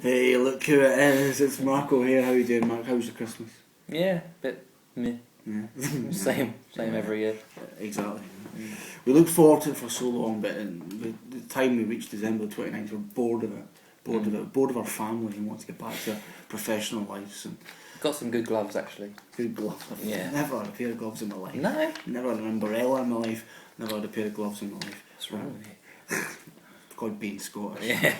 Hey, look who it is. It's Marco here. How you doing, Mark? How's your Christmas? Yeah, bit meh. Yeah. Same every year. Exactly. We looked forward to it for so long, but by the time we reached December 29th, we're bored of it. Bored of our family and want to get back to our professional lives. And Got some good gloves actually. good gloves. I've Yeah. never had a pair of gloves in my life. No. Never had an umbrella in my life. Never had a pair of gloves in my life. What's wrong with you? God being Scottish. Yeah.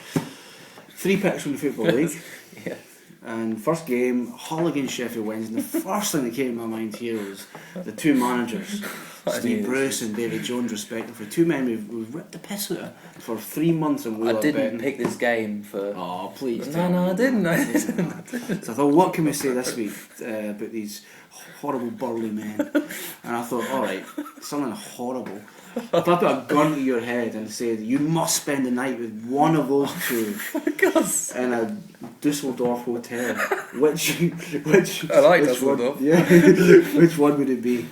3 picks from the Football League. Yeah. And first game, Hull against Sheffield Wednesday. The first thing that came to my mind here was the two managers, Steve Bruce and David Jones, respectively. Two men we've ripped the piss out of for 3 months and we I were didn't betting. pick this game for. Oh, please. No, I didn't. So I thought, what can we say this week about these horrible burly men? And I thought, alright, something horrible. If I put a gun to your head and said, you must spend the night with one of those two in a Dusseldorf hotel, which I like which one, Dusseldorf. yeah, which one would it be?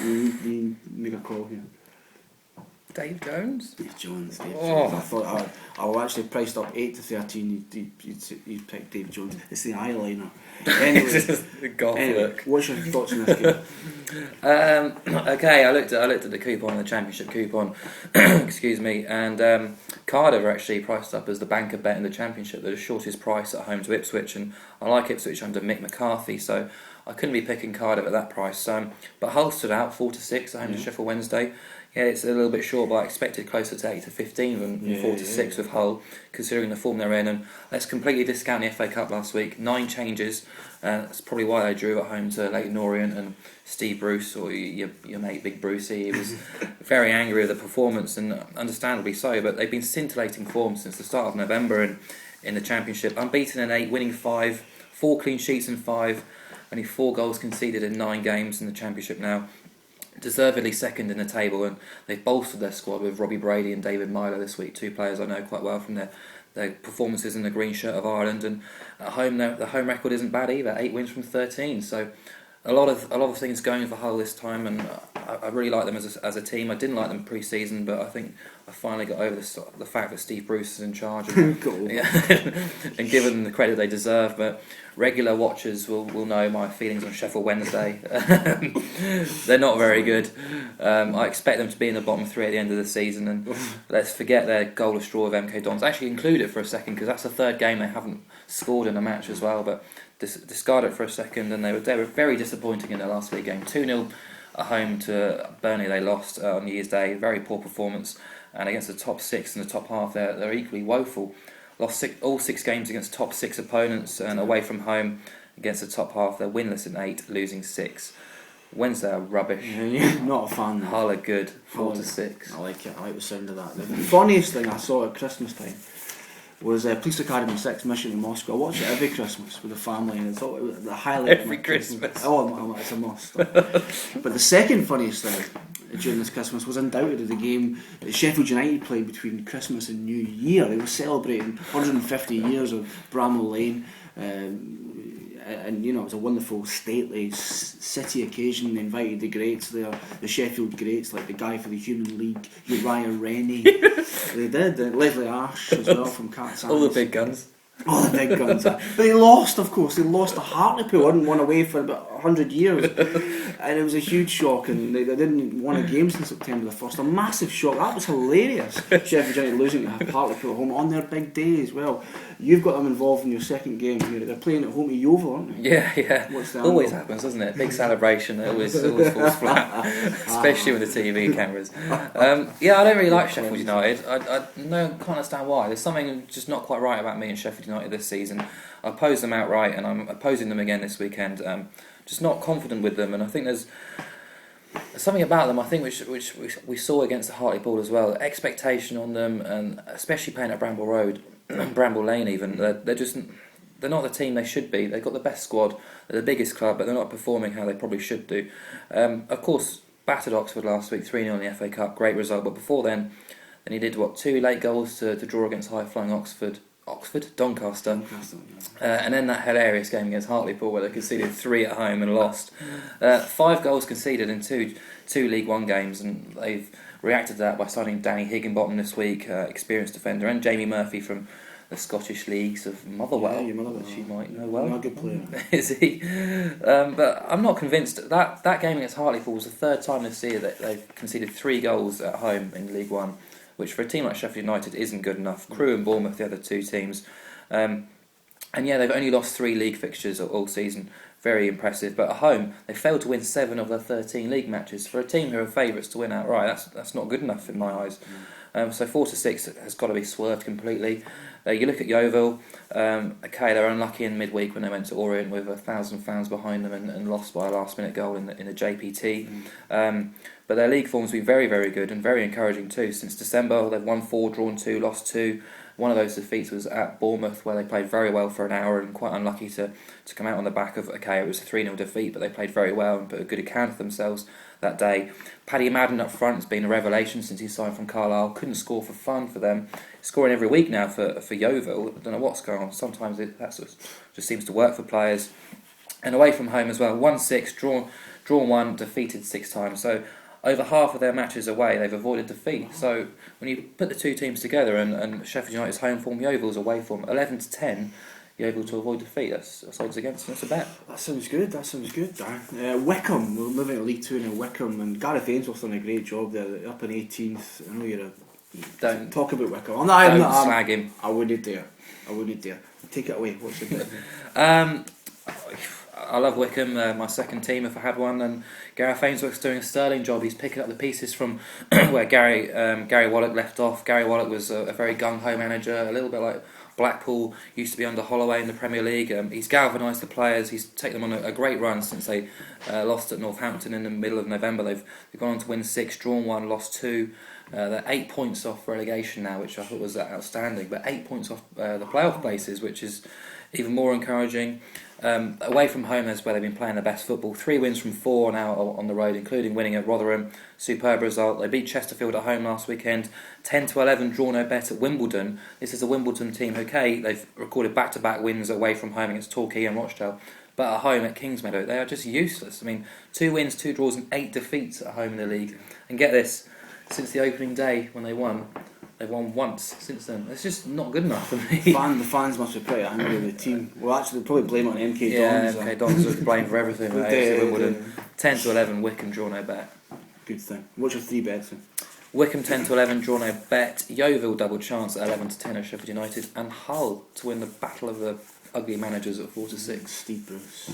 You make a call here. Dave Jones? Dave Jones. Oh. I thought I was actually priced up 8 to 13. You'd pick Dave Jones. It's the eyeliner. Anyway, The golf look. what's your thoughts on this game? Okay, I looked at the coupon, the championship coupon, excuse me, and Cardiff are actually priced up as the banker bet in the championship. They're the shortest price at home to Ipswich, and I like Ipswich under Mick McCarthy, so I couldn't be picking Cardiff at that price. But Hull stood out 4-6 at home to Sheffield Wednesday. Yeah, it's a little bit short, but I expected closer to 8 to 15 than 4-6 with Hull, considering the form they're in. And let's completely discount the FA Cup last week. 9 changes. That's probably why they drew at home to Leighton Orient and Steve Bruce, or your mate Big Brucey. He was very angry with the performance, and understandably so. But they've been scintillating form since the start of November in the Championship. Unbeaten in 8, winning 5, 4 clean sheets in 5, only 4 goals conceded in 9 games in the Championship now. Deservedly second in the table, and they've bolstered their squad with Robbie Brady and David Myler this week, 2 players I know quite well from their performances in the green shirt of Ireland. And at home, the home record isn't bad either, 8 wins from 13. So a lot of things going for Hull this time, and I really like them as a team. I didn't like them pre-season, but I think I finally got over the fact that Steve Bruce is in charge, and, and given them the credit they deserve. But regular watchers will know my feelings on Sheffield Wednesday. They're not very good. I expect them to be in the bottom 3 at the end of the season, and let's forget their goalless draw with MK Dons. Actually include it for a second, because that's the 3rd game they haven't scored in a match as well, but discard it for a second. And they were very disappointing in their last league game. 2-0 at home to Burnley they lost on New Year's Day. Very poor performance, and against the top 6 and the top half they're equally woeful. Lost all 6 games against top 6 opponents, and away from home against the top half they're winless in 8, losing 6. Wednesday are rubbish. Yeah, not a fan. Hull are good, 4-6. I like it. I like the sound of that. The funniest thing I saw at Christmas time was Police Academy 6 Mission in Moscow. I watch it every Christmas with the family, and it's all the highlight of Every my Christmas. Oh, it's a must. But the second funniest thing during this Christmas was undoubtedly the game that Sheffield United played between Christmas and New Year. They were celebrating 150 years of Bramall Lane. And it was a wonderful, stately city occasion. They invited the greats there, the Sheffield greats, like the guy for the Human League, Uriah Rennie. They did, Leslie Ash as well from Cat's Eyes. All the big guns. All the big guns. But they lost, of course. They lost to Hartlepool. Hadn't won away for about 100 years. And it was a huge shock, and they didn't win a game since September the 1st. A massive shock. That was hilarious. Sheffield United losing to Hartlepool at home on their big day as well. You've got them involved in your second game here. They're playing at home to Yeovil, aren't they? Yeah. Always happens, doesn't it? Big celebration. It always falls flat, especially with the TV cameras. I don't really like Sheffield United. I can't understand why. There's something just not quite right about me and Sheffield United this season. I opposed them outright, and I'm opposing them again this weekend. Just not confident with them, and I think there's something about them, I think, which we saw against the Hartlepool as well. Expectation on them, and especially playing at Bramble Road, Bramble Lane even. They're not the team they should be. They've got the best squad, they're the biggest club, but they're not performing how they probably should do. Of course, battered Oxford last week, 3-0 in the FA Cup, great result. But before then he did 2 late goals to draw against high-flying Doncaster. And then that hilarious game against Hartlepool where they conceded 3 at home and lost. 5 goals conceded in two League One games, and they've reacted to that by signing Danny Higginbottom this week, experienced defender, and Jamie Murphy from the Scottish leagues of Motherwell, Yeah, your Motherwell. which you might know well. Not a good player. Is he? But I'm not convinced. That game against Hartlepool was the third time this year that they've conceded 3 goals at home in League One, which for a team like Sheffield United isn't good enough. Crewe and Bournemouth, the other 2 teams. And yeah, they've only lost 3 league fixtures all season. Very impressive. But at home, they failed to win 7 of their 13 league matches. For a team who are favourites to win outright, that's not good enough in my eyes. So 4-6 has got to be swerved completely. You look at Yeovil. They're unlucky in midweek when they went to Orient with 1,000 fans behind them and lost by a last-minute goal in the JPT. But their league form's been very, very good and very encouraging too. Since December, they've won 4, drawn 2, lost 2. One of those defeats was at Bournemouth, where they played very well for an hour and quite unlucky to come out on the back of, it was a 3-0 defeat, but they played very well and put a good account of themselves that day. Paddy Madden up front has been a revelation since he signed from Carlisle. Couldn't score for fun for them. Scoring every week now for Yeovil. I don't know what's going on. Sometimes that just seems to work for players. And away from home as well, 1-6, drawn 1, defeated 6 times. So over half of their matches away, they've avoided defeat. So when you put the 2 teams together and Sheffield United's home form, Yeovil's away form, 11-10, Yeovil to avoid defeat. That's odds against them. That's a bet. That sounds good, Darren. Wickham, we're moving to League 2 now. Wickham, and Gareth Ainsworth's done a great job there, up in 18th. I know Don't talk about Wickham. Don't slag him. I wouldn't dare. Take it away. What's the bet? I love Wickham, my second team if I had one, and Gareth Ainsworth's doing a sterling job. He's picking up the pieces from where Gary Wallock left off. Gary Wallock was a very gung-ho manager, a little bit like Blackpool used to be under Holloway in the Premier League. He's galvanised the players. He's taken them on a great run since they lost at Northampton in the middle of November. They've gone on to win 6, drawn 1, lost 2. They're 8 points off relegation now, which I thought was outstanding. But 8 points off the playoff places, which is even more encouraging. Away from home is where they've been playing their best football. 3 wins from 4 now on the road, including winning at Rotherham. Superb result. They beat Chesterfield at home last weekend. 10-11, draw no bet at Wimbledon. This is a Wimbledon team, they've recorded back-to-back wins away from home against Torquay and Rochdale. But at home at Kingsmeadow, they are just useless. 2 wins, 2 draws and 8 defeats at home in the league. And get this, since the opening day when they won, they've won once since then. It's just not good enough for me. The fans must be pretty angry with the team. Well, actually, they'll probably blame it on MK Dons. MK Dons are to blame for everything. Wimbledon. 10-11, Wickham, draw no bet. Good thing. What's your 3 bets? Wickham 10-11, draw no bet. Yeovil double chance at 11-10 at Sheffield United, and Hull to win the battle of the ugly managers at 4-6. Steve Bruce.